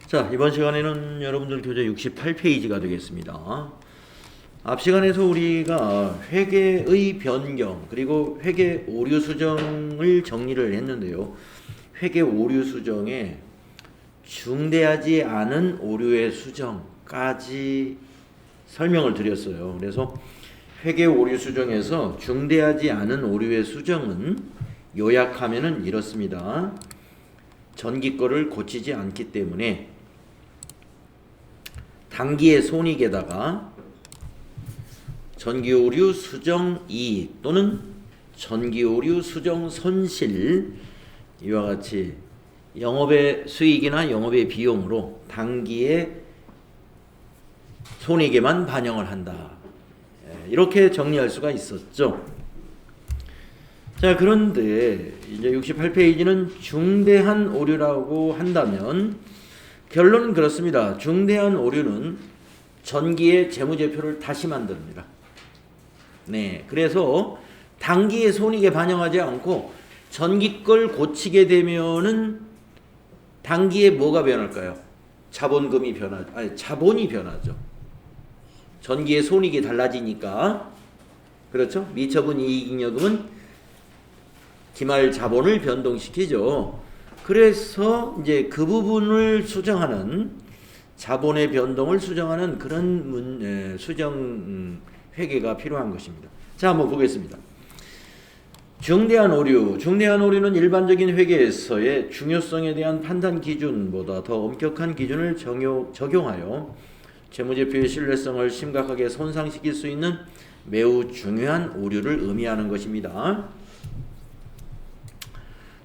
자, 이번 시간에는 여러분들 교재 68페이지가 되겠습니다. 앞 시간에서 우리가 회계의 변경 그리고 회계 오류 수정을 정리를 했는데요. 회계 오류 수정에 중대하지 않은 오류의 수정까지 설명을 드렸어요. 그래서 회계 오류 수정에서 중대하지 않은 오류의 수정은 요약하면은 이렇습니다. 전기 거를 고치지 않기 때문에 당기의 손익에다가 전기오류 수정 이익 또는 전기오류 수정 손실 이와 같이 영업의 수익이나 영업의 비용으로 당기의 손익에만 반영을 한다. 이렇게 정리할 수가 있었죠. 자, 그런데 이제 68페이지는 중대한 오류라고 한다면 결론은 그렇습니다. 중대한 오류는 전기의 재무제표를 다시 만듭니다. 네, 그래서 당기의 손익에 반영하지 않고 전기 걸 고치게 되면은 당기에 뭐가 변할까요? 자본금이 자본이 변하죠. 전기의 손익이 달라지니까. 그렇죠? 미처분 이익잉여금은 기말 자본을 변동시키죠. 그래서 이제 그 부분을 수정하는 자본의 변동을 수정하는 그런 수정 회계가 필요한 것입니다. 자, 한번 보겠습니다. 중대한 오류. 중대한 오류는 일반적인 회계에서의 중요성에 대한 판단 기준보다 더 엄격한 기준을 적용하여 재무제표의 신뢰성을 심각하게 손상시킬 수 있는 매우 중요한 오류를 의미하는 것입니다.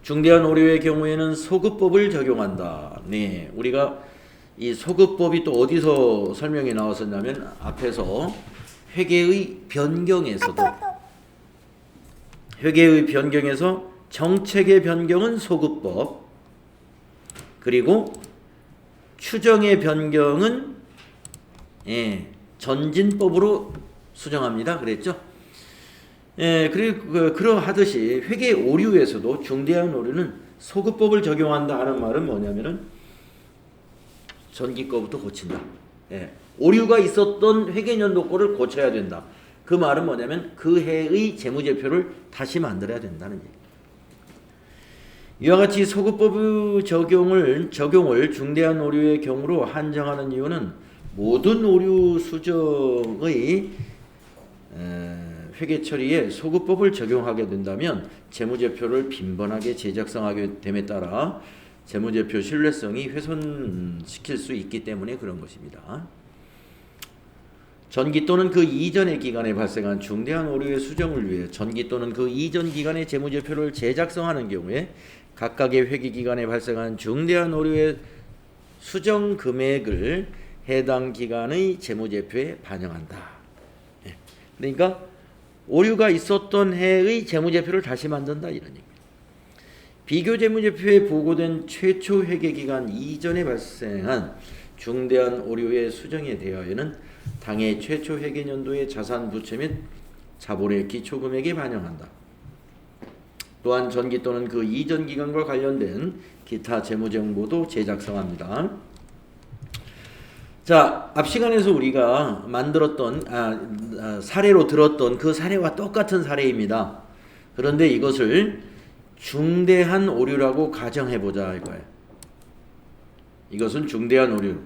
중대한 오류의 경우에는 소급법을 적용한다. 네, 우리가 이 소급법이 또 어디서 설명이 나왔었냐면 앞에서 회계의 변경에서 정책의 변경은 소급법, 그리고 추정의 변경은 전진법으로 수정합니다. 그랬죠? 그리고 그러하듯이 회계 오류에서도 중대한 오류는 소급법을 적용한다 하는 말은 뭐냐면은 전기 거부터 고친다. 오류가 있었던 회계연도 거를 고쳐야 된다. 그 말은 뭐냐면 그 해의 재무제표를 다시 만들어야 된다는 얘기. 이와 같이 소급법 적용을 중대한 오류의 경우로 한정하는 이유는 모든 오류 수정의 회계 처리에 소급법을 적용하게 된다면 재무제표를 빈번하게 재작성하게 됨에 따라 재무제표 신뢰성이 훼손시킬 수 있기 때문에 그런 것입니다. 전기 또는 그 이전의 기간에 발생한 중대한 오류의 수정을 위해 전기 또는 그 이전 기간의 재무제표를 재작성하는 경우에 각각의 회계기간에 발생한 중대한 오류의 수정 금액을 해당 기간의 재무제표에 반영한다. 그러니까 오류가 있었던 해의 재무제표를 다시 만든다 이런 얘기입니다. 비교 재무제표에 보고된 최초 회계기간 이전에 발생한 중대한 오류의 수정에 대하여는 당해 최초 회계년도의 자산 부채 및 자본의 기초금액에 반영한다. 또한 전기 또는 그 이전 기간과 관련된 기타 재무정보도 재작성합니다. 자, 앞 시간에서 우리가 만들었던 사례로 들었던 그 사례와 똑같은 사례입니다. 그런데 이것을 중대한 오류라고 가정해보자 이거예요. 이것은 중대한 오류.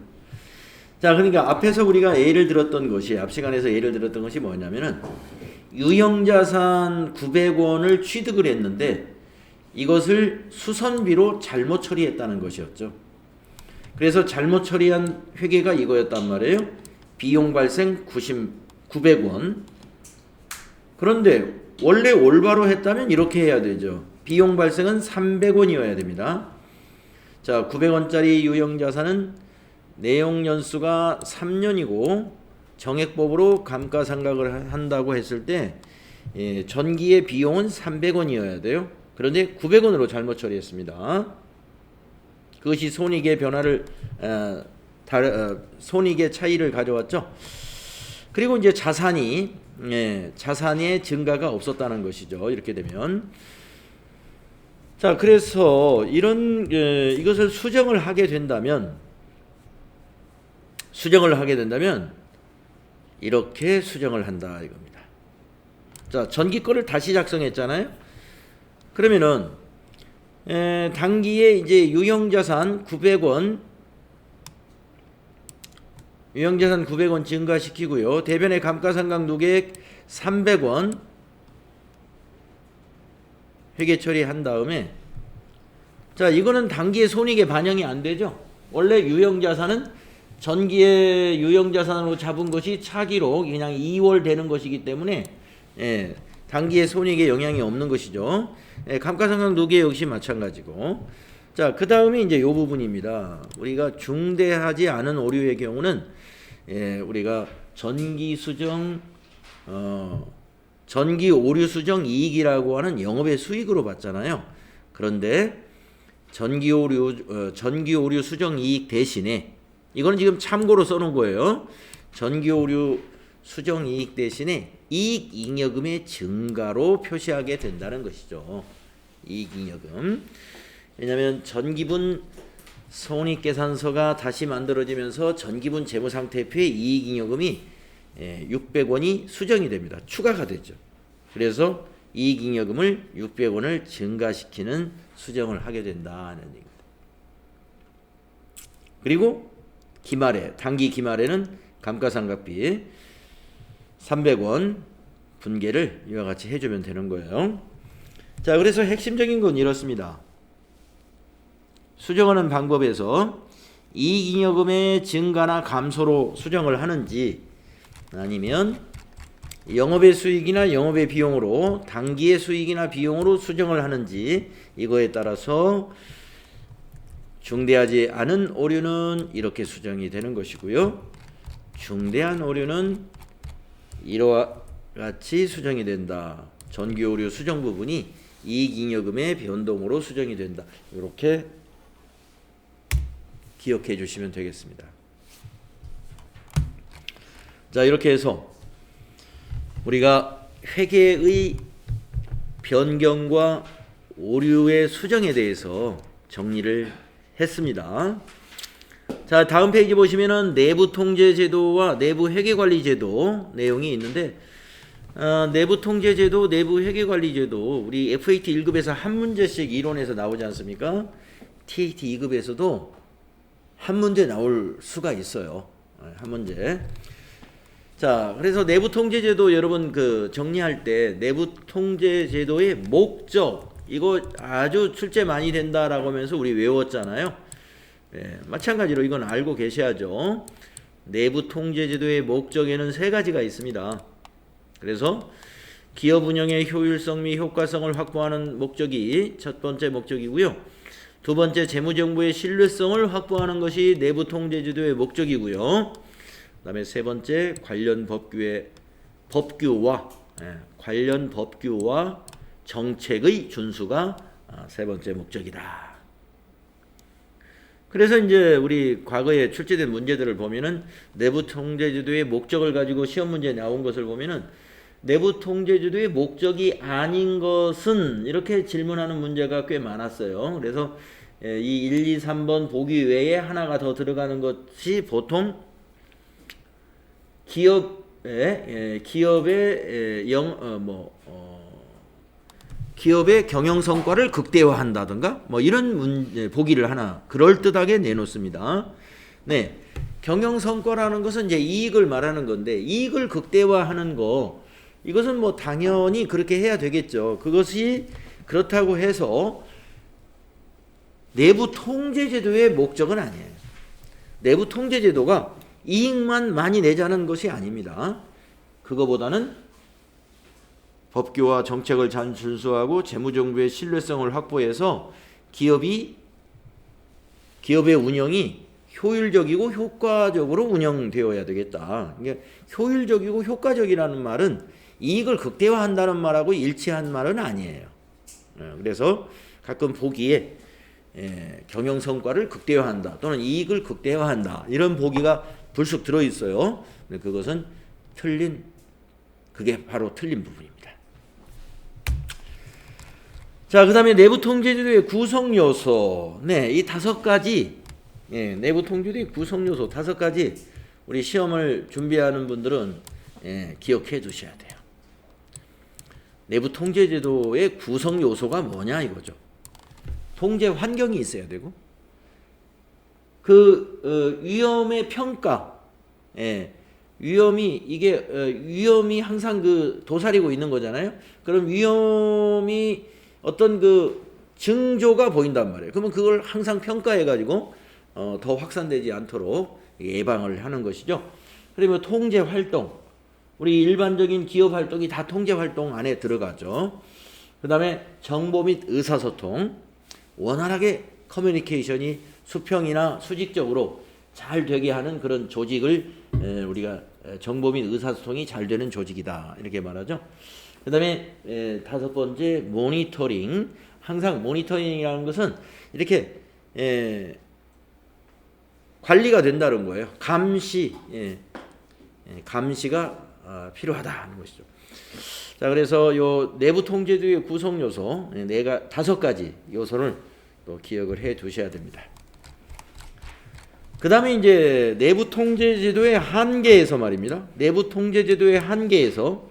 자, 그러니까 앞에서 우리가 예를 들었던 것이, 앞 시간에서 예를 들었던 것이 뭐냐면은 유형자산 900원을 취득을 했는데 이것을 수선비로 잘못 처리했다는 것이었죠. 그래서 잘못 처리한 회계가 이거였단 말이에요. 비용 발생 900원. 그런데 원래 올바로 했다면 이렇게 해야 되죠. 비용 발생은 300원이어야 됩니다. 자, 900원짜리 유형자산은 내용 연수가 3년이고 정액법으로 감가상각을 한다고 했을 때 전기의 비용은 300원이어야 돼요. 그런데 900원으로 잘못 처리했습니다. 그것이 손익의 변화를 손익의 차이를 가져왔죠. 그리고 이제 자산의 증가가 없었다는 것이죠. 이렇게 되면 자, 그래서 이것을 수정을 하게 된다면 수정을 하게 된다면 이렇게 수정을 한다 이겁니다. 자, 전기 거를 다시 작성했잖아요. 그러면은 단기에 이제 유형자산 900원 증가시키고요. 대변의 감가상각 누계액 300원 회계 처리한 다음에, 자, 이거는 단기의 손익에 반영이 안 되죠. 원래 유형자산은 전기의 유형자산으로 잡은 것이 차기로 그냥 2월 되는 것이기 때문에 단기의 손익에 영향이 없는 것이죠. 감가상각 누계 역시 마찬가지고. 자, 그 다음에 이제 이 부분입니다. 우리가 중대하지 않은 오류의 경우는 우리가 전기 오류 수정 이익이라고 하는 영업의 수익으로 봤잖아요. 그런데 전기 오류 수정 이익 대신에, 이거는 지금 참고로 써놓은 거예요. 전기 오류 수정 이익 대신에 이익 잉여금의 증가로 표시하게 된다는 것이죠. 이익 잉여금. 왜냐하면 전기분 손익계산서가 다시 만들어지면서 전기분 재무상태표의 이익 잉여금이 600원이 수정이 됩니다. 추가가 되죠. 그래서 이익 잉여금을 600원을 증가시키는 수정을 하게 된다는 얘기입니다. 그리고 기말에, 단기 기말에는 감가상각비 300원 분계를 이와 같이 해주면 되는 거예요. 자, 그래서 핵심적인 건 이렇습니다. 수정하는 방법에서 이익잉여금의 증가나 감소로 수정을 하는지, 아니면 영업의 수익이나 영업의 비용으로 단기의 수익이나 비용으로 수정을 하는지, 이거에 따라서 중대하지 않은 오류는 이렇게 수정이 되는 것이고요. 중대한 오류는 이와 같이 수정이 된다. 전기 오류 수정 부분이 이익잉여금의 변동으로 수정이 된다. 이렇게 기억해 주시면 되겠습니다. 자, 이렇게 해서 우리가 회계의 변경과 오류의 수정에 대해서 정리를 했습니다. 자, 다음 페이지 보시면은 내부 통제 제도와 내부 회계 관리 제도 내용이 있는데, 내부 통제 제도, 내부 회계 관리 제도, 우리 FAT 1급에서 한 문제씩 이론에서 나오지 않습니까? TAT 2급에서도 한 문제 나올 수가 있어요. 한 문제. 자, 그래서 내부 통제 제도 여러분 정리할 때 내부 통제 제도의 목적, 이거 아주 출제 많이 된다라고 하면서 우리 외웠잖아요. 마찬가지로 이건 알고 계셔야죠. 내부 통제 제도의 목적에는 세 가지가 있습니다. 그래서 기업 운영의 효율성 및 효과성을 확보하는 목적이 첫 번째 목적이고요. 두 번째, 재무정보의 신뢰성을 확보하는 것이 내부 통제 제도의 목적이고요. 그다음에 세 번째, 관련 법규와 정책의 준수가 세 번째 목적이다. 그래서 이제 우리 과거에 출제된 문제들을 보면은 내부 통제 제도의 목적을 가지고 시험 문제에 나온 것을 보면은 내부 통제 제도의 목적이 아닌 것은 이렇게 질문하는 문제가 꽤 많았어요. 그래서 이 1, 2, 3번 보기 외에 하나가 더 들어가는 것이 보통 기업의 경영 성과를 극대화한다든가 뭐 이런 보기를 하나 그럴듯하게 내놓습니다. 네, 경영 성과라는 것은 이제 이익을 말하는 건데, 이익을 극대화하는 거, 이것은 뭐 당연히 그렇게 해야 되겠죠. 그것이 그렇다고 해서 내부 통제 제도의 목적은 아니에요. 내부 통제 제도가 이익만 많이 내자는 것이 아닙니다. 그거보다는 법규와 정책을 잘 준수하고 재무정보의 신뢰성을 확보해서 기업의 운영이 효율적이고 효과적으로 운영되어야 되겠다. 이게 효율적이고 효과적이라는 말은 이익을 극대화한다는 말하고 일치한 말은 아니에요. 그래서 가끔 보기에 경영 성과를 극대화한다 또는 이익을 극대화한다 이런 보기가 불쑥 들어있어요. 근데 그것은 그게 바로 틀린 부분입니다. 자, 그 다음에 내부 통제제도의 구성 요소. 네, 이 5가지, 내부 통제제도의 구성 요소 5가지 우리 시험을 준비하는 분들은 기억해 두셔야 돼요. 내부 통제 제도의 구성 요소가 뭐냐 이거죠. 통제 환경이 있어야 되고 그 위험의 평가, 위험이 항상 그 도사리고 있는 거잖아요. 그럼 위험이 어떤 그 징조가 보인단 말이에요. 그러면 그걸 항상 평가해 가지고 더 확산되지 않도록 예방을 하는 것이죠. 그리고 통제 활동, 우리 일반적인 기업 활동이 다 통제 활동 안에 들어가죠. 그 다음에 정보 및 의사소통, 원활하게 커뮤니케이션이 수평이나 수직적으로 잘 되게 하는 그런 조직을 우리가 정보 및 의사소통이 잘 되는 조직이다 이렇게 말하죠. 그 다음에 5번째 모니터링. 항상 모니터링이라는 것은 이렇게 관리가 된다는 거예요. 감시가 필요하다는 것이죠. 자, 그래서 요 내부 통제도의 구성 요소 5가지 요소를 또 기억을 해 두셔야 됩니다. 그 다음에 이제 내부 통제 제도의 한계에서 말입니다. 내부 통제 제도의 한계에서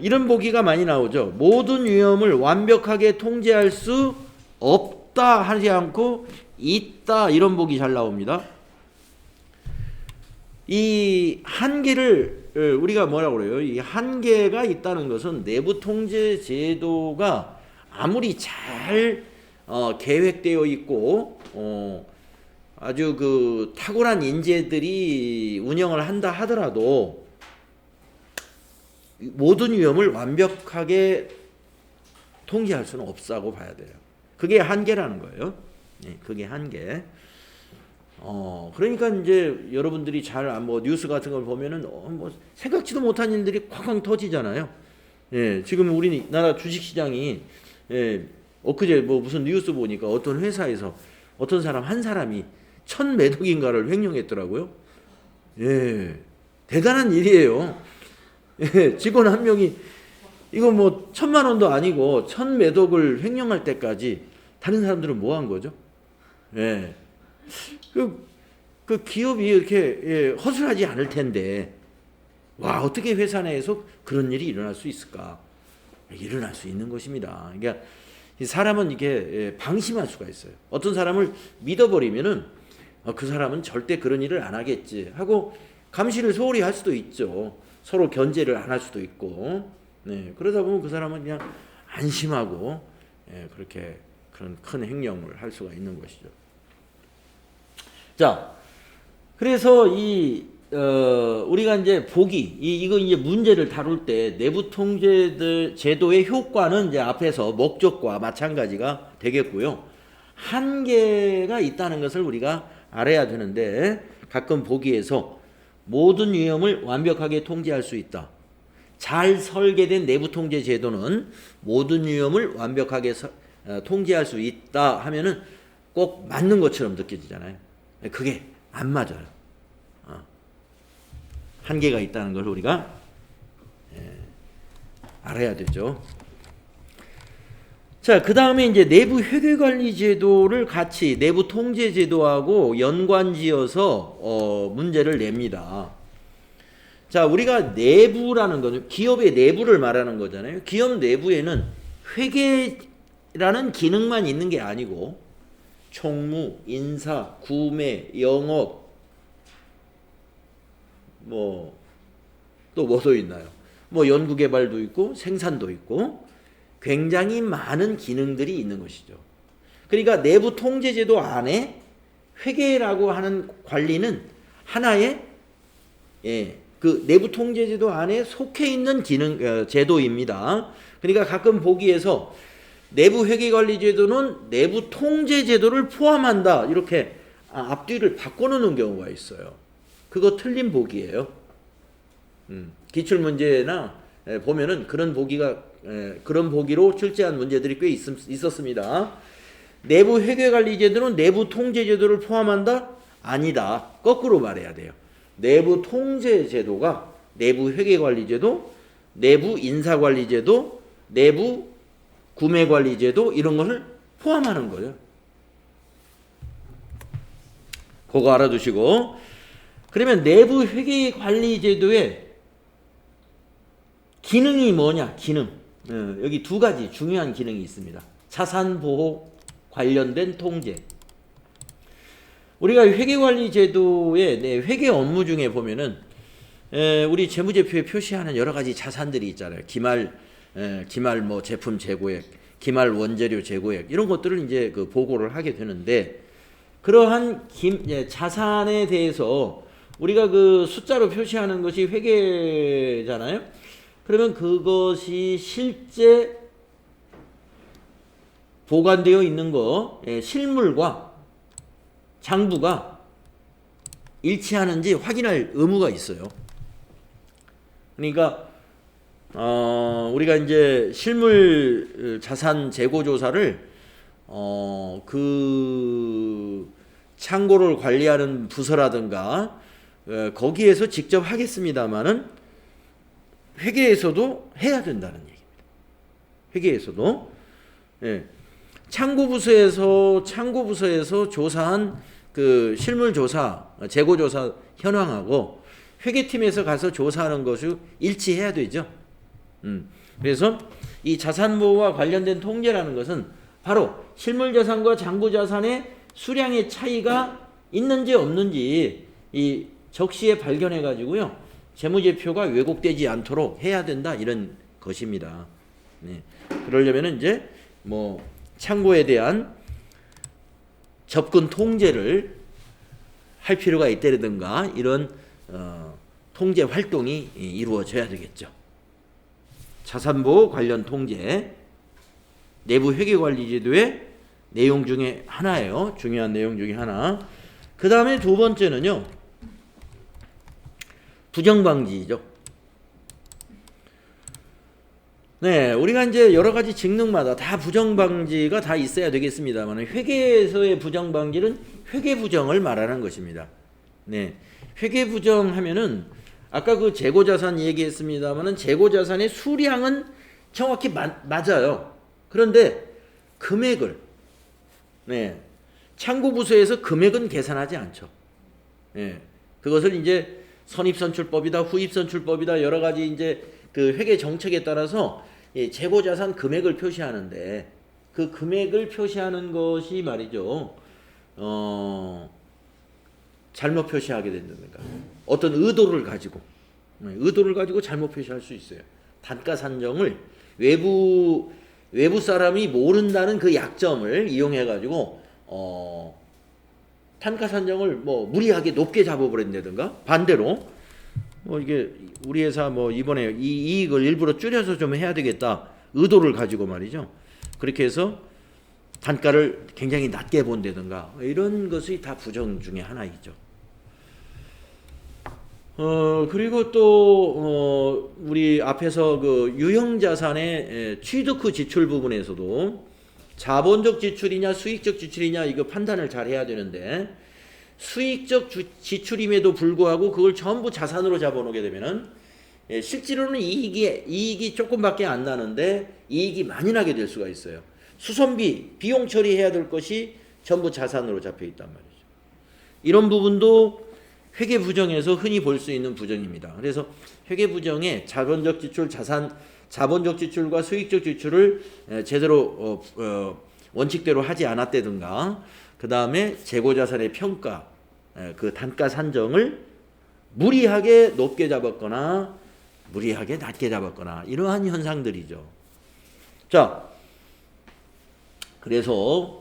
이런 보기가 많이 나오죠. 모든 위험을 완벽하게 통제할 수 없다 하지 않고 있다, 이런 보기 잘 나옵니다. 이 한계를 우리가 뭐라고 그래요? 이 한계가 있다는 것은 내부 통제 제도가 아무리 잘 계획되어 있고 아주 그 탁월한 인재들이 운영을 한다 하더라도 모든 위험을 완벽하게 통제할 수는 없다고 봐야 돼요. 그게 한계라는 거예요. 그게 한계. 그러니까 이제 여러분들이 잘 뭐 뉴스 같은 걸 보면은 뭐 생각지도 못한 일들이 쾅쾅 터지잖아요. 지금 우리나라 주식시장이 엊그제 뭐 무슨 뉴스 보니까 어떤 회사에서 어떤 사람 한 사람이 1,000매독인가를 횡령했더라고요. 대단한 일이에요. 직원 한 명이 이거 뭐 1,000만 원도 아니고 1,000매독을 횡령할 때까지 다른 사람들은 뭐 한 거죠? 그 기업이 이렇게 허술하지 않을 텐데 와, 어떻게 회사 내에서 그런 일이 일어날 수 있을까? 일어날 수 있는 것입니다. 그러니까 사람은 이렇게 방심할 수가 있어요. 어떤 사람을 믿어버리면은 그 사람은 절대 그런 일을 안 하겠지 하고 감시를 소홀히 할 수도 있죠. 서로 견제를 안 할 수도 있고, 그러다 보면 그 사람은 그냥 안심하고 그렇게 그런 큰 행령을 할 수가 있는 것이죠. 자, 그래서 우리가 이제 이거 이제 문제를 다룰 때 내부 통제 제도의 효과는 이제 앞에서 목적과 마찬가지가 되겠고요. 한계가 있다는 것을 우리가 알아야 되는데 가끔 보기에서 모든 위험을 완벽하게 통제할 수 있다. 잘 설계된 내부 통제 제도는 모든 위험을 완벽하게 통제할 수 있다 하면은 꼭 맞는 것처럼 느껴지잖아요. 그게 안 맞아요. 한계가 있다는 걸 우리가 알아야 되죠. 자, 그 다음에 이제 내부 회계관리 제도를 같이 내부 통제 제도하고 연관지어서 문제를 냅니다. 자, 우리가 내부라는 거는 기업의 내부를 말하는 거잖아요. 기업 내부에는 회계라는 기능만 있는 게 아니고 총무, 인사, 구매, 영업, 뭐 또 뭐도 있나요? 뭐 연구개발도 있고 생산도 있고 굉장히 많은 기능들이 있는 것이죠. 그러니까 내부 통제제도 안에 회계라고 하는 관리는 하나의 그 내부 통제제도 안에 속해 있는 제도입니다. 그러니까 가끔 보기에서 내부 회계관리제도는 내부 통제제도를 포함한다 이렇게 앞뒤를 바꿔놓는 경우가 있어요. 그거 틀린 보기예요. 기출문제나 보면은 그런 보기로 출제한 문제들이 꽤 있었습니다. 내부 회계관리제도는 내부 통제제도를 포함한다? 아니다. 거꾸로 말해야 돼요. 내부 통제제도가 내부 회계관리제도, 내부 인사관리제도, 내부 구매관리제도 이런 것을 포함하는 거예요. 그거 알아두시고 그러면 내부 회계관리제도의 기능이 뭐냐? 기능. 여기 두 가지 중요한 기능이 있습니다. 자산보호 관련된 통제. 우리가 회계관리제도의 회계 업무 중에 보면은 우리 재무제표에 표시하는 여러 가지 자산들이 있잖아요. 기말 뭐 제품 재고액, 기말 원재료 재고액 이런 것들을 이제 그 보고를 하게 되는데 그러한 자산에 대해서 우리가 그 숫자로 표시하는 것이 회계잖아요. 그러면 그것이 실제 보관되어 있는 거 실물과 장부가 일치하는지 확인할 의무가 있어요. 그러니까 우리가 이제 실물 자산 재고 조사를 그 창고를 관리하는 부서라든가 거기에서 직접 하겠습니다만은 회계에서도 해야 된다는 얘기입니다. 회계에서도 창고부서에서 조사한 그 실물 조사, 재고 조사 현황하고 회계팀에서 가서 조사하는 것이 일치해야 되죠. 그래서 이 자산보호와 관련된 통제라는 것은 바로 실물자산과 장부자산의 수량의 차이가 있는지 없는지 이 적시에 발견해 가지고요 재무제표가 왜곡되지 않도록 해야 된다 이런 것입니다. 그러려면은 이제 뭐 창고에 대한 접근 통제를 할 필요가 있다든가 이런 통제 활동이 이루어져야 되겠죠. 자산보호 관련 통제, 내부 회계관리제도의 내용 중에 하나예요. 중요한 내용 중에 하나. 그 다음에 두 번째는요. 부정방지죠. 네, 우리가 이제 여러 가지 직능마다 다 부정방지가 다 있어야 되겠습니다만 회계에서의 부정방지는 회계부정을 말하는 것입니다. 네, 회계부정하면은 아까 그 재고자산 얘기했습니다만은 재고자산의 수량은 정확히 맞아요. 그런데 금액을 창고부서에서 금액은 계산하지 않죠. 그것을 이제 선입선출법이다, 후입선출법이다 여러 가지 이제 그 회계 정책에 따라서 재고자산 금액을 표시하는데 그 금액을 표시하는 것이 말이죠. 잘못 표시하게 된다든가 어떤 의도를 가지고 잘못 표시할 수 있어요. 단가 산정을 외부 사람이 모른다는 그 약점을 이용해 가지고 단가 산정을 뭐 무리하게 높게 잡아버린다든가 반대로 뭐 이게 우리 회사 뭐 이번에 이 이익을 일부러 줄여서 좀 해야 되겠다 의도를 가지고 말이죠. 그렇게 해서 단가를 굉장히 낮게 본다든가 이런 것이 다 부정 중에 하나이죠. 그리고 또 우리 앞에서 그 유형자산의 취득 후 지출 부분에서도 자본적 지출이냐 수익적 지출이냐 이거 판단을 잘 해야 되는데 수익적 지출임에도 불구하고 그걸 전부 자산으로 잡아놓게 되면은 실제로는 이익이 조금밖에 안 나는데 이익이 많이 나게 될 수가 있어요. 수선비, 비용 처리해야 될 것이 전부 자산으로 잡혀 있단 말이죠. 이런 부분도 회계 부정에서 흔히 볼 수 있는 부정입니다. 그래서 회계 부정에 자본적 지출, 자본적 지출과 수익적 지출을 제대로 원칙대로 하지 않았다든가 그 다음에 재고자산의 평가, 그 단가 산정을 무리하게 높게 잡았거나 무리하게 낮게 잡았거나 이러한 현상들이죠. 자, 그래서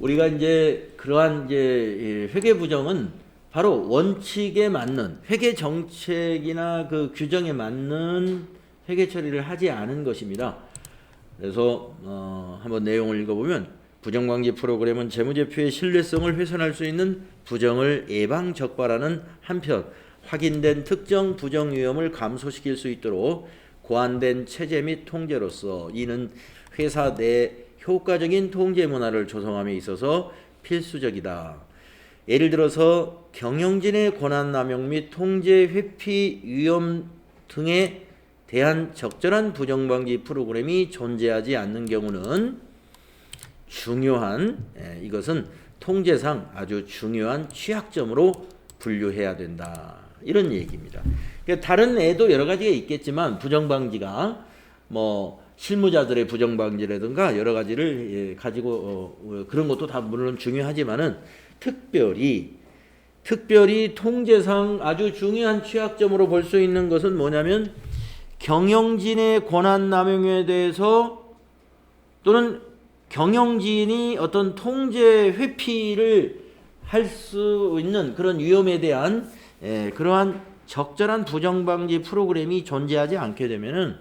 우리가 이제 그러한 이제 회계 부정은 바로 원칙에 맞는 회계 정책이나 그 규정에 맞는 회계 처리를 하지 않은 것입니다. 그래서 한번 내용을 읽어보면 부정방지 프로그램은 재무제표의 신뢰성을 훼손할 수 있는 부정을 예방 적발하는 한편 확인된 특정 부정 위험을 감소시킬 수 있도록 고안된 체제 및 통제로서 이는 회사 내 효과적인 통제 문화를 조성함에 있어서 필수적이다. 예를 들어서 경영진의 권한남용 및 통제 회피 위험 등에 대한 적절한 부정방지 프로그램이 존재하지 않는 경우는 이것은 통제상 아주 중요한 취약점으로 분류해야 된다. 이런 얘기입니다. 그러니까 다른 애도 여러 가지가 있겠지만 부정방지가 뭐 실무자들의 부정방지라든가 여러 가지를 가지고 그런 것도 다 물론 중요하지만은 특별히 통제상 아주 중요한 취약점으로 볼 수 있는 것은 뭐냐면 경영진의 권한 남용에 대해서 또는 경영진이 어떤 통제 회피를 할 수 있는 그런 위험에 대한 그러한 적절한 부정방지 프로그램이 존재하지 않게 되면은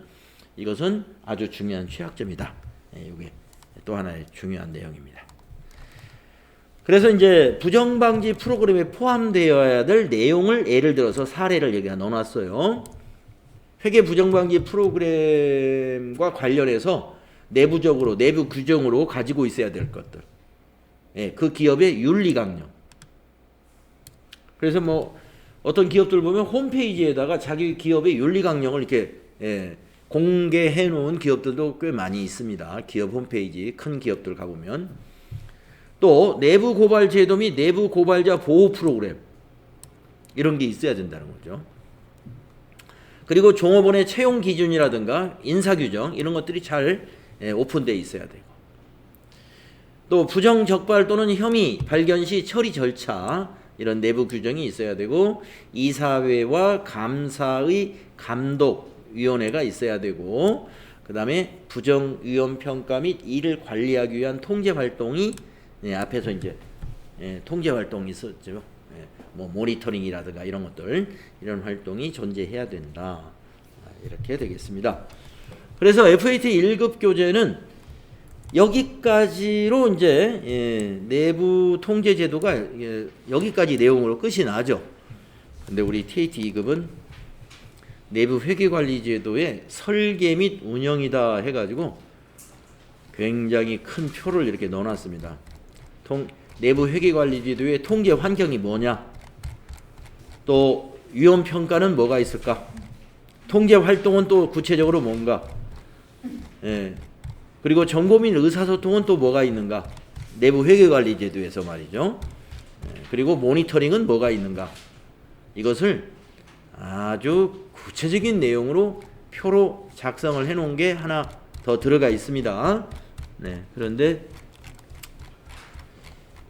이것은 아주 중요한 취약점이다. 이게 또 하나의 중요한 내용입니다. 그래서 이제 부정방지 프로그램에 포함되어야 될 내용을 예를 들어서 사례를 여기가 넣어놨어요. 회계 부정방지 프로그램과 관련해서 내부적으로 내부 규정으로 가지고 있어야 될 것들. 그 기업의 윤리강령. 그래서 뭐 어떤 기업들 보면 홈페이지에다가 자기 기업의 윤리강령을 이렇게 공개해 놓은 기업들도 꽤 많이 있습니다. 기업 홈페이지 큰 기업들 가보면. 또 내부 고발 제도 및 내부 고발자 보호 프로그램 이런 게 있어야 된다는 거죠. 그리고 종업원의 채용 기준이라든가 인사 규정 이런 것들이 잘 오픈되어 있어야 되고, 또 부정 적발 또는 혐의 발견 시 처리 절차 이런 내부 규정이 있어야 되고, 이사회와 감사의 감독위원회가 있어야 되고, 그 다음에 부정 위험 평가 및 이를 관리하기 위한 통제 활동이 앞에서 이제 통제 활동이 있었죠. 뭐 모니터링이라든가 이런 것들, 이런 활동이 존재해야 된다. 이렇게 되겠습니다. 그래서 FAT 1급 교재는 여기까지로 이제 내부 통제 제도가 여기까지 내용으로 끝이 나죠. 근데 우리 TAT 2급은 내부 회계관리 제도의 설계 및 운영이다 해가지고 굉장히 큰 표를 이렇게 넣어놨습니다. 내부 회계관리 제도의 통계 환경이 뭐냐, 또 위험 평가는 뭐가 있을까, 통제 활동은 또 구체적으로 뭔가, 그리고 정보 및 의사소통은 또 뭐가 있는가, 내부 회계관리 제도에서 말이죠. 그리고 모니터링은 뭐가 있는가, 이것을 아주 구체적인 내용으로 표로 작성을 해놓은 게 하나 더 들어가 있습니다. 그런데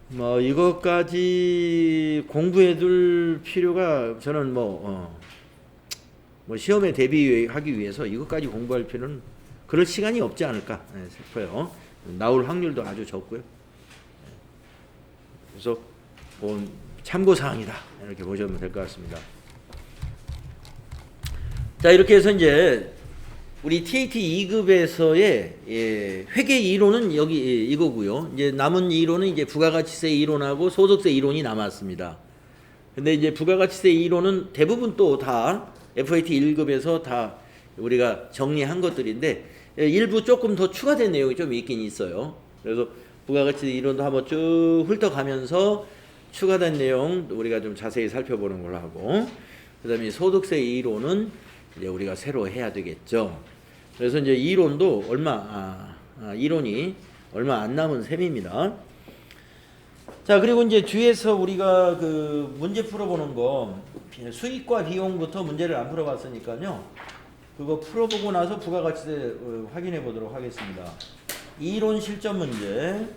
뭐 이것까지 공부해둘 필요가, 저는 뭐 시험에 대비하기 위해서 이것까지 공부할 필요는 그럴 시간이 없지 않을까 싶어요. 나올 확률도 아주 적고요. 그래서 참고사항이다 이렇게 보시면 될 것 같습니다. 자, 이렇게 해서 이제 우리 TAT 2급에서의 회계 이론은 여기 이거고요. 이제 남은 이론은 이제 부가가치세 이론하고 소득세 이론이 남았습니다. 근데 이제 부가가치세 이론은 대부분 또 다 FAT 1급에서 다 우리가 정리한 것들인데 일부 조금 더 추가된 내용이 좀 있긴 있어요. 그래서 부가가치세 이론도 한번 쭉 훑어가면서 추가된 내용 우리가 좀 자세히 살펴보는 걸로 하고, 그다음에 소득세 이론은 이제 우리가 새로 해야 되겠죠. 그래서 이제 이론도 이론이 얼마 안 남은 셈입니다. 자, 그리고 이제 뒤에서 우리가 그 문제 풀어보는 거, 수익과 비용부터 문제를 안 풀어봤으니까요. 그거 풀어보고 나서 부가가치세 확인해 보도록 하겠습니다. 이론 실전 문제,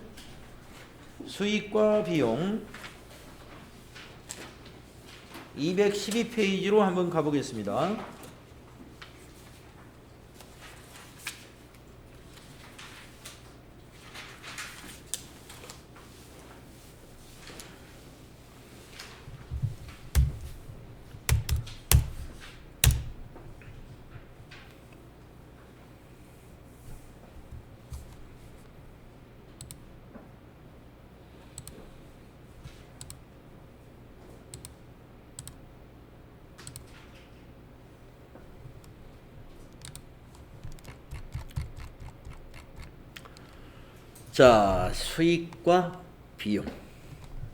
수익과 비용 212페이지로 한번 가보겠습니다. 자, 수익과 비용.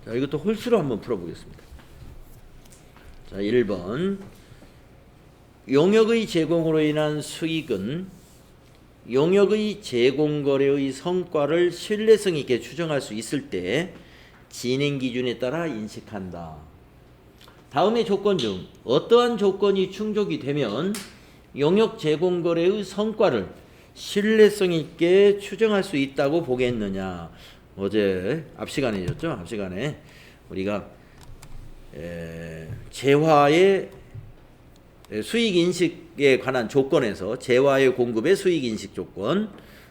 자, 이것도 홀수로 한번 풀어보겠습니다. 자, 1번. 용역의 제공으로 인한 수익은 용역의 제공거래의 성과를 신뢰성 있게 추정할 수 있을 때 진행 기준에 따라 인식한다. 다음의 조건 중 어떠한 조건이 충족이 되면 용역 제공 거래의 성과를 신뢰성 있게 추정할 수 있다고 보겠느냐. 어제 앞 시간이었죠. 앞 시간에 우리가 재화의 수익 인식에 관한 조건에서 재화의 공급의 수익 인식 조건,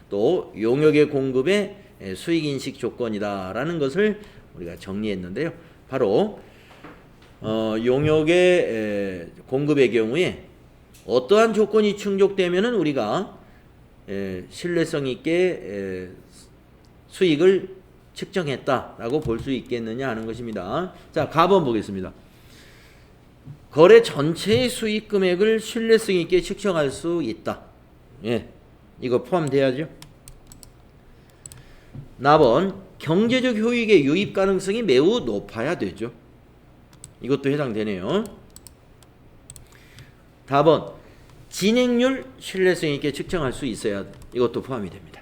또 용역의 공급의 수익 인식 조건이다라는 것을 우리가 정리했는데요. 바로 용역의 공급의 경우에 어떠한 조건이 충족되면은 우리가 신뢰성 있게 수익을 측정했다라고 볼 수 있겠느냐 하는 것입니다. 자, 가번 보겠습니다. 거래 전체의 수익 금액을 신뢰성 있게 측정할 수 있다. 예, 이거 포함돼야죠. 나번 경제적 효익의 유입 가능성이 매우 높아야 되죠. 이것도 해당되네요. 다번 진행률 신뢰성 있게 측정할 수 있어야 돼. 이것도 포함이 됩니다.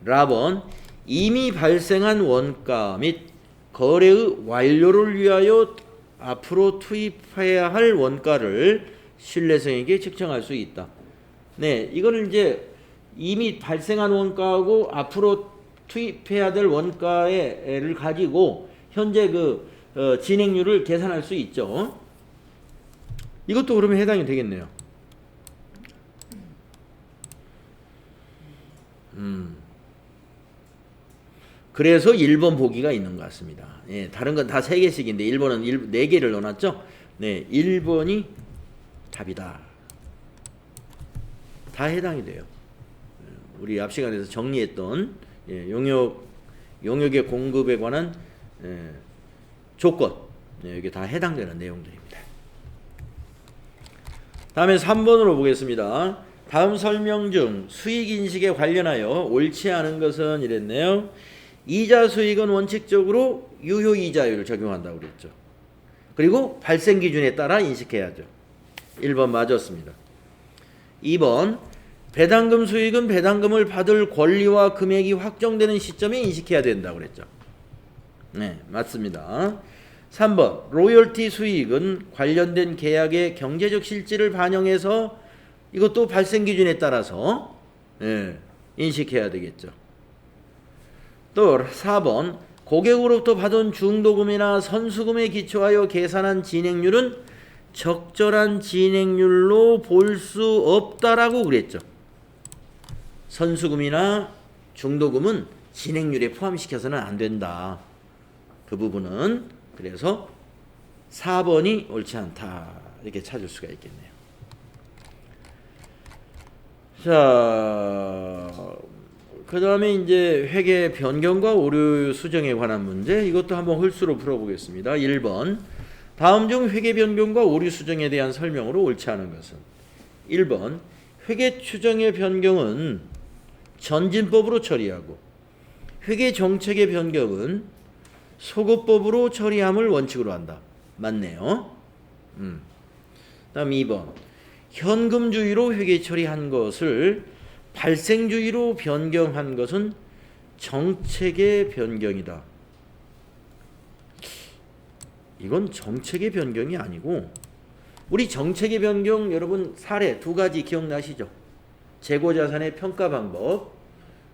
라번 이미 발생한 원가 및 거래의 완료를 위하여 앞으로 투입해야 할 원가를 신뢰성 있게 측정할 수 있다. 네, 이거는 이제 이미 발생한 원가하고 앞으로 투입해야 될 원가를 가지고 현재 그 진행률을 계산할 수 있죠. 이것도 그러면 해당이 되겠네요. 그래서 1번 보기가 있는 것 같습니다. 예, 다른 건 다 3개씩인데 1번은 4개를 넣어놨죠. 네, 1번이 답이다. 다 해당이 돼요. 우리 앞 시간에서 정리했던 용역의 공급에 관한 조건, 이게 다 해당되는 내용들입니다. 다음에 3번으로 보겠습니다. 다음 설명 중 수익 인식에 관련하여 옳지 않은 것은 이랬네요. 이자 수익은 원칙적으로 유효 이자율을 적용한다고 그랬죠. 그리고 발생 기준에 따라 인식해야죠. 1번 맞았습니다. 2번 배당금 수익은 배당금을 받을 권리와 금액이 확정되는 시점에 인식해야 된다고 그랬죠. 네, 맞습니다. 3번 로열티 수익은 관련된 계약의 경제적 실질을 반영해서 이것도 발생 기준에 따라서 인식해야 되겠죠. 또 4번 고객으로부터 받은 중도금이나 선수금에 기초하여 계산한 진행률은 적절한 진행률로 볼 수 없다라고 그랬죠. 선수금이나 중도금은 진행률에 포함시켜서는 안 된다. 그 부분은 그래서 4번이 옳지 않다. 이렇게 찾을 수가 있겠네요. 자, 그 다음에 이제 회계 변경과 오류 수정에 관한 문제, 이것도 한번 홀수로 풀어보겠습니다. 1번 다음 중 회계 변경과 오류 수정에 대한 설명으로 옳지 않은 것은 1번 회계 추정의 변경은 전진법으로 처리하고 회계 정책의 변경은 소급법으로 처리함을 원칙으로 한다. 맞네요. 다음 2번 현금주의로 회계 처리한 것을 발생주의로 변경한 것은 정책의 변경이다. 이건 정책의 변경이 아니고 우리 정책의 변경 여러분 사례 2가지 기억나시죠? 재고자산의 평가 방법,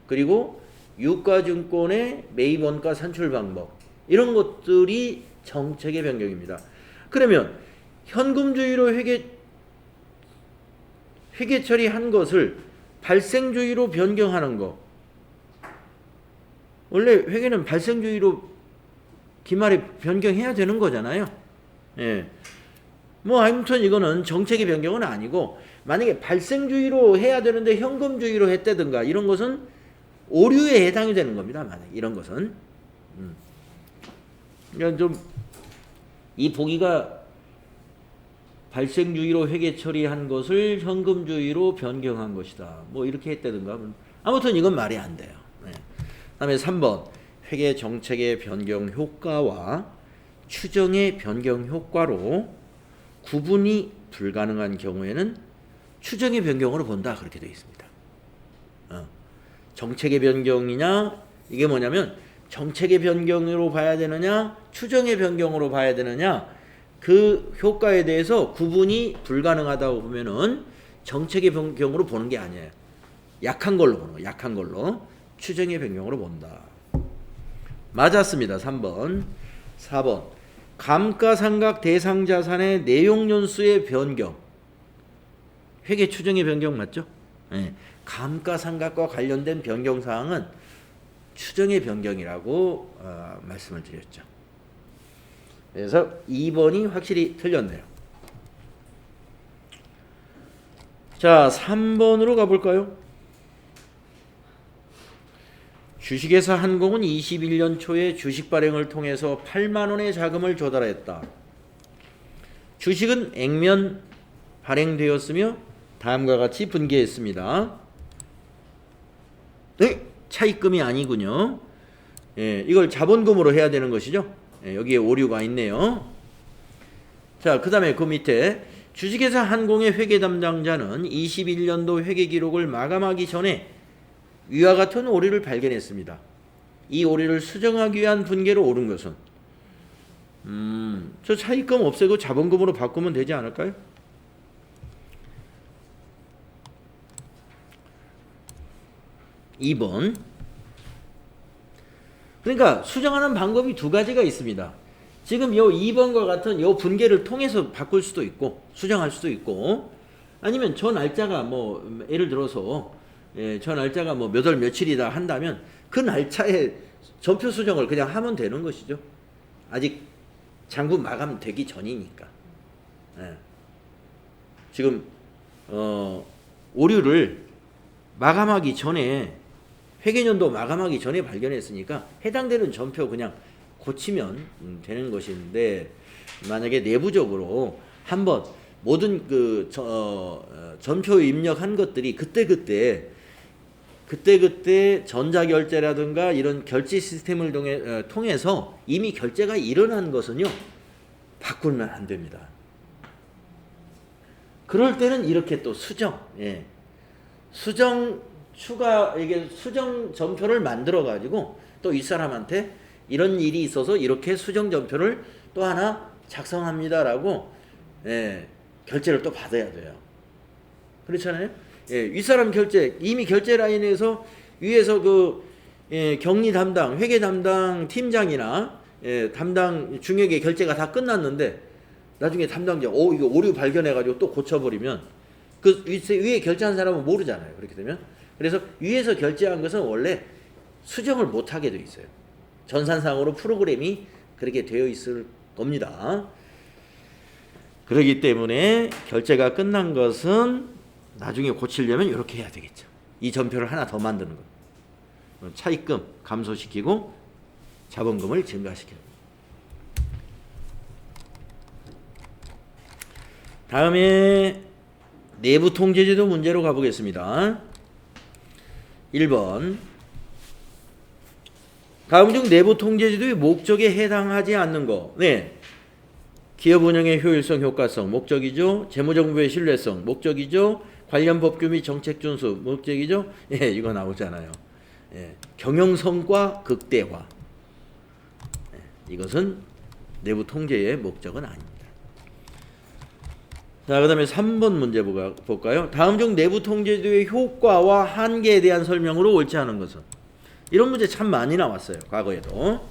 그리고 유가증권의 매입원가 산출 방법, 이런 것들이 정책의 변경입니다. 그러면 현금주의로 회계 처리한 것을 발생주의로 변경하는 거, 원래 회계는 발생주의로 기말에 변경해야 되는 거잖아요. 예. 뭐 아무튼 이거는 정책의 변경은 아니고, 만약에 발생주의로 해야 되는데 현금주의로 했다든가 이런 것은 오류에 해당이 되는 겁니다. 만약 이런 것은 그러니까 좀 이 보기가 발생주의로 회계 처리한 것을 현금주의로 변경한 것이다. 뭐 이렇게 했다든가. 아무튼 이건 말이 안 돼요. 네. 다음에 3번 회계 정책의 변경 효과와 추정의 변경 효과로 구분이 불가능한 경우에는 추정의 변경으로 본다. 그렇게 되어 있습니다. 정책의 변경이냐, 이게 뭐냐면 정책의 변경으로 봐야 되느냐, 추정의 변경으로 봐야 되느냐, 그 효과에 대해서 구분이 불가능하다고 보면은 정책의 변경으로 보는 게 아니에요. 약한 걸로 보는 거예요. 약한 걸로. 추정의 변경으로 본다. 맞았습니다. 3번. 4번. 감가상각 대상 자산의 내용 연수의 변경. 회계 추정의 변경 맞죠? 네. 감가상각과 관련된 변경 사항은 추정의 변경이라고 말씀을 드렸죠. 그래서 2번이 확실히 틀렸네요. 자, 3번으로 가볼까요? 주식회사 한공은 21년 초에 주식 발행을 통해서 8만 원의 자금을 조달했다. 주식은 액면 발행되었으며 다음과 같이 분개했습니다. 네, 차입금이 아니군요. 예, 이걸 자본금으로 해야 되는 것이죠. 예, 여기에 오류가 있네요. 자, 그 다음에 그 밑에 주식회사 한공의 회계 담당자는 21년도 회계 기록을 마감하기 전에 위와 같은 오류를 발견했습니다. 이 오류를 수정하기 위한 분개로 옳은 것은 저 차입금 없애고 자본금으로 바꾸면 되지 않을까요? 2번. 그러니까 수정하는 방법이 두 가지가 있습니다. 지금 요 2번과 같은 요 분개를 통해서 바꿀 수도 있고 수정할 수도 있고, 아니면 저 날짜가 뭐 예를 들어서 저 날짜가 뭐 몇 월 며칠이다 한다면 그 날짜에 전표 수정을 그냥 하면 되는 것이죠. 아직 장부 마감되기 전이니까. 지금 오류를 마감하기 전에, 회계년도 마감하기 전에 발견했으니까 해당되는 전표 그냥 고치면 되는 것인데, 만약에 내부적으로 한번 모든 그 전표 입력한 것들이 그때 전자결제라든가 이런 결제 시스템을 통해서 이미 결제가 일어난 것은요, 바꾸면 안 됩니다. 그럴 때는 이렇게 또 수정 이게 수정 전표를 만들어 가지고 또 이 사람한테 이런 일이 있어서 이렇게 수정 전표를 또 하나 작성합니다라고 결제를 또 받아야 돼요. 그렇잖아요. 윗사람 결제, 이미 결제 라인에서 위에서 그 격리 담당, 회계 담당 팀장이나 담당 중역의 결제가 다 끝났는데 나중에 담당자 이거 오류 발견해 가지고 또 고쳐버리면 그 위에 결제한 사람은 모르잖아요. 그렇게 되면. 그래서 위에서 결제한 것은 원래 수정을 못하게 돼 있어요. 전산상으로 프로그램이 그렇게 되어 있을 겁니다. 그렇기 때문에 결제가 끝난 것은 나중에 고치려면 이렇게 해야 되겠죠. 이 전표를 하나 더 만드는 거. 차입금 감소시키고 자본금을 증가시키는 거. 다음에 내부 통제제도 문제로 가보겠습니다. 1번. 다음 중 내부 통제제도의 목적에 해당하지 않는 거. 기업 운영의 효율성, 효과성, 목적이죠. 재무정보의 신뢰성, 목적이죠. 관련 법규 및 정책 준수, 목적이죠. 이거 나오잖아요. 경영성과 극대화. 이것은 내부 통제의 목적은 아닙니다. 자, 그 다음에 3번 문제 볼까요? 다음 중 내부 통제제도의 효과와 한계에 대한 설명으로 옳지 않은 것은? 이런 문제 참 많이 나왔어요. 과거에도.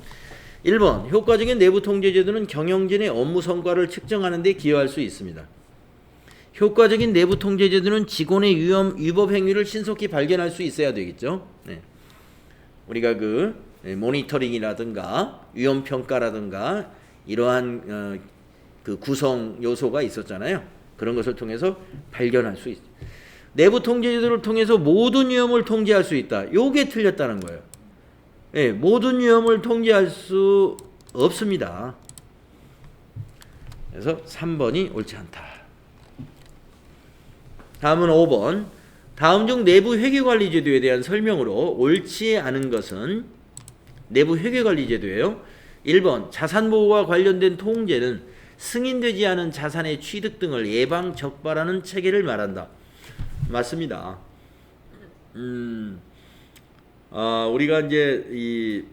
1번. 효과적인 내부 통제제도는 경영진의 업무 성과를 측정하는 데 기여할 수 있습니다. 효과적인 내부 통제제도는 직원의 위법 행위를 신속히 발견할 수 있어야 되겠죠. 우리가 그 모니터링이라든가 위험평가라든가 이러한 그 구성 요소가 있었잖아요. 그런 것을 통해서 발견할 수 있어요. 내부 통제제도를 통해서 모든 위험을 통제할 수 있다. 요게 틀렸다는 거예요. 모든 위험을 통제할 수 없습니다. 그래서 3번이 옳지 않다. 다음은 5번. 다음 중 내부 회계관리제도에 대한 설명으로 옳지 않은 것은? 내부 회계관리제도예요. 1번. 자산보호와 관련된 통제는 승인되지 않은 자산의 취득 등을 예방 적발하는 체계를 말한다. 맞습니다. 우리가 이제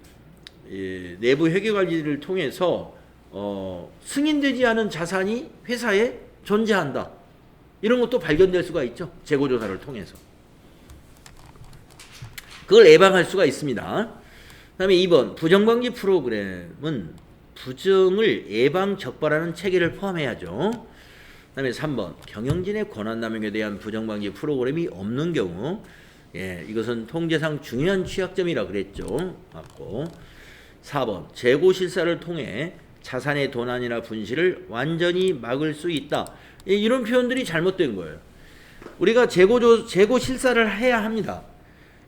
내부 회계관리를 통해서 승인되지 않은 자산이 회사에 존재한다. 이런 것도 발견될 수가 있죠. 재고조사를 통해서. 그걸 예방할 수가 있습니다. 그 다음에 2번 부정방지 프로그램은 부정을 예방 적발하는 체계를 포함해야죠. 그 다음에 3번 경영진의 권한남용에 대한 부정방지 프로그램이 없는 경우 이것은 통제상 중요한 취약점이라 그랬죠. 맞고 4번 재고 실사를 통해 자산의 도난이나 분실을 완전히 막을 수 있다. 이런 표현들이 잘못된 거예요. 우리가 재고 실사를 해야 합니다.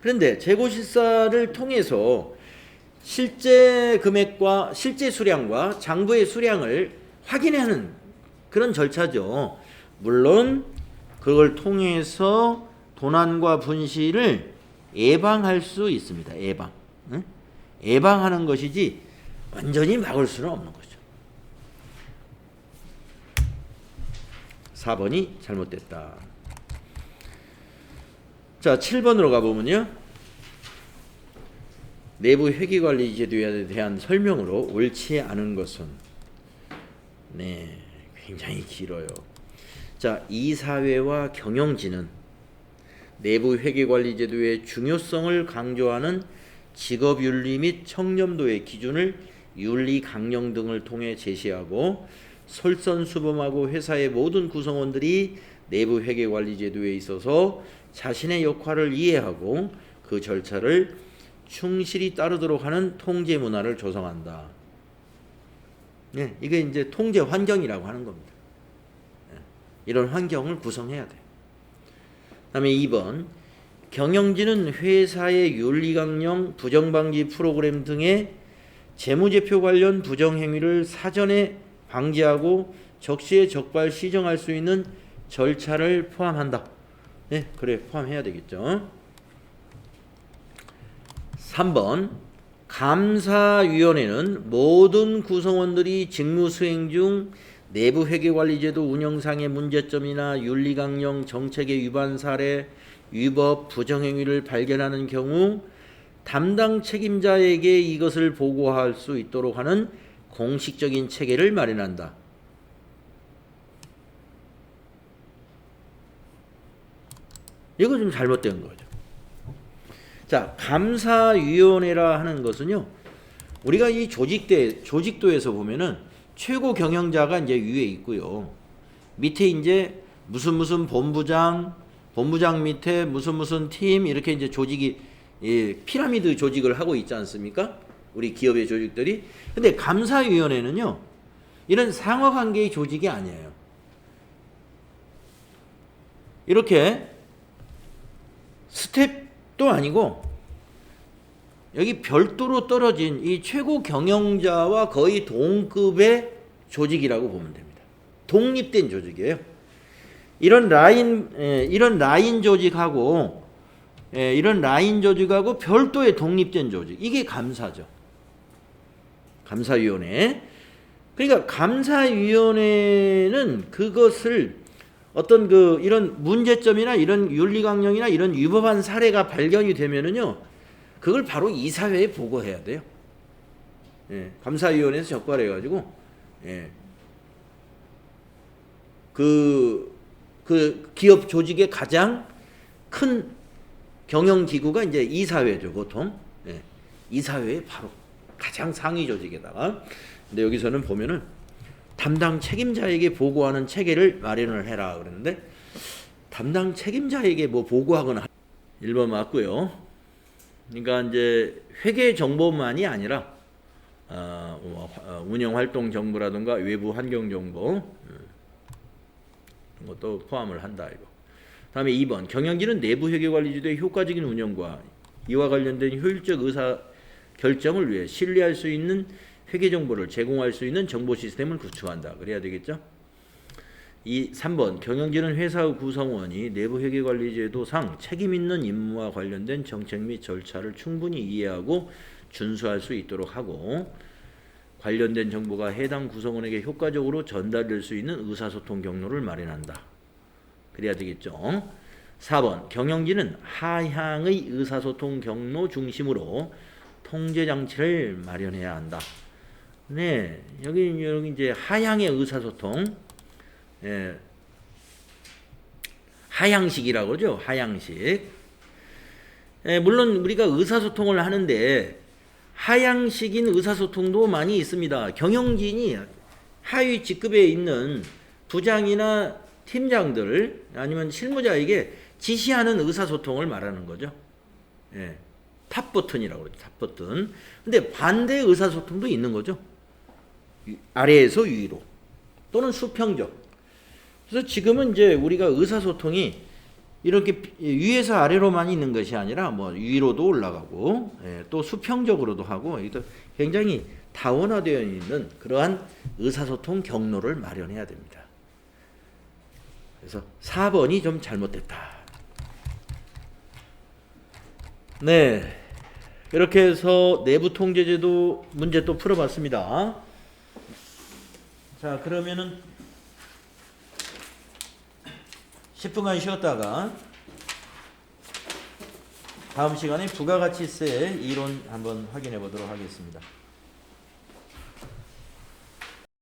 그런데 재고 실사를 통해서 실제 금액과 실제 수량과 장부의 수량을 확인하는 그런 절차죠. 물론 그걸 통해서 도난과 분실을 예방할 수 있습니다. 예방. 응? 예방하는 것이지 완전히 막을 수는 없는 거죠. 4번이 잘못됐다. 자, 7번으로 가보면요. 내부 회계관리 제도에 대한 설명으로 옳지 않은 것은 굉장히 길어요. 자, 이사회와 경영진은 내부 회계관리 제도의 중요성을 강조하는 직업윤리 및 청렴도의 기준을 윤리 강령 등을 통해 제시하고 솔선수범하고 회사의 모든 구성원들이 내부 회계관리 제도에 있어서 자신의 역할을 이해하고 그 절차를 충실히 따르도록 하는 통제 문화를 조성한다. 이게 이제 통제 환경이라고 하는 겁니다. 이런 환경을 구성해야 돼요. 그다음에 2번 경영진은 회사의 윤리강령, 부정방지 프로그램 등의 재무제표 관련 부정행위를 사전에 방지하고 적시에 적발 시정할 수 있는 절차를 포함한다. 그래 포함해야 되겠죠. 3번 감사위원회는 모든 구성원들이 직무 수행 중 내부 회계관리제도 운영상의 문제점이나 윤리강령 정책의 위반 사례, 위법, 부정행위를 발견하는 경우 담당 책임자에게 이것을 보고할 수 있도록 하는 공식적인 체계를 마련한다. 이거 좀 잘못된 거죠. 자, 감사위원회라 하는 것은요, 우리가 이 조직도에서 보면은 최고 경영자가 이제 위에 있고요. 밑에 이제 무슨 본부장 밑에 무슨 팀 이렇게 이제 조직이 피라미드 조직을 하고 있지 않습니까? 우리 기업의 조직들이. 근데 감사위원회는요, 이런 상하관계의 조직이 아니에요. 이렇게 스텝도 아니고 여기 별도로 떨어진 이 최고 경영자와 거의 동급의 조직이라고 보면 됩니다. 독립된 조직이에요. 이런 라인 조직하고 별도의 독립된 조직, 이게 감사죠. 감사위원회. 그러니까 감사위원회는 그것을 어떤 이런 문제점이나 이런 윤리강령이나 이런 위법한 사례가 발견이 되면은요, 그걸 바로 이사회에 보고해야 돼요. 감사위원회에서 적발해가지고, 그 기업 조직의 가장 큰 경영기구가 이제 이사회죠, 보통. 이사회에 바로 가장 상위 조직에다가. 근데 여기서는 보면은 담당 책임자에게 보고하는 체계를 마련을 해라 그랬는데, 담당 책임자에게 뭐 보고하거나 1번 맞고요. 그러니까 이제 회계 정보만이 아니라 운영 활동 정보라든가 외부 환경 정보 이런 것도 포함을 한다 이거. 다음에 2번 경영진은 내부 회계 관리 제도의 효과적인 운영과 이와 관련된 효율적 의사 결정을 위해 신뢰할 수 있는 회계 정보를 제공할 수 있는 정보 시스템을 구축한다. 그래야 되겠죠? 3번 경영진은 회사의 구성원이 내부 회계 관리 제도상 책임 있는 임무와 관련된 정책 및 절차를 충분히 이해하고 준수할 수 있도록 하고 관련된 정보가 해당 구성원에게 효과적으로 전달될 수 있는 의사소통 경로를 마련한다. 그래야 되겠죠? 4번 경영진은 하향의 의사소통 경로 중심으로 통제 장치를 마련해야 한다. 네, 여기 이제 하향의 의사소통, 예, 하향식이라고 그러죠. 하향식. 예, 물론 우리가 의사소통을 하는데 하향식인 의사소통도 많이 있습니다. 경영진이 하위 직급에 있는 부장이나 팀장들 아니면 실무자에게 지시하는 의사소통을 말하는 거죠. 예, 탑버튼이라고 그러죠. 탑버튼. 근데 반대 의사소통도 있는 거죠. 아래에서 위로 또는 수평적. 그래서 지금은 이제 우리가 의사소통이 이렇게 위에서 아래로만 있는 것이 아니라 뭐 위로도 올라가고, 예, 또 수평적으로도 하고, 이것도 굉장히 다원화되어 있는 그러한 의사소통 경로를 마련해야 됩니다. 그래서 4번이 좀 잘못됐다. 네, 이렇게 해서 내부 통제제도 문제 또 풀어봤습니다. 자, 그러면은 10분간 쉬었다가 다음 시간에 부가가치세 이론 한번 확인해 보도록 하겠습니다.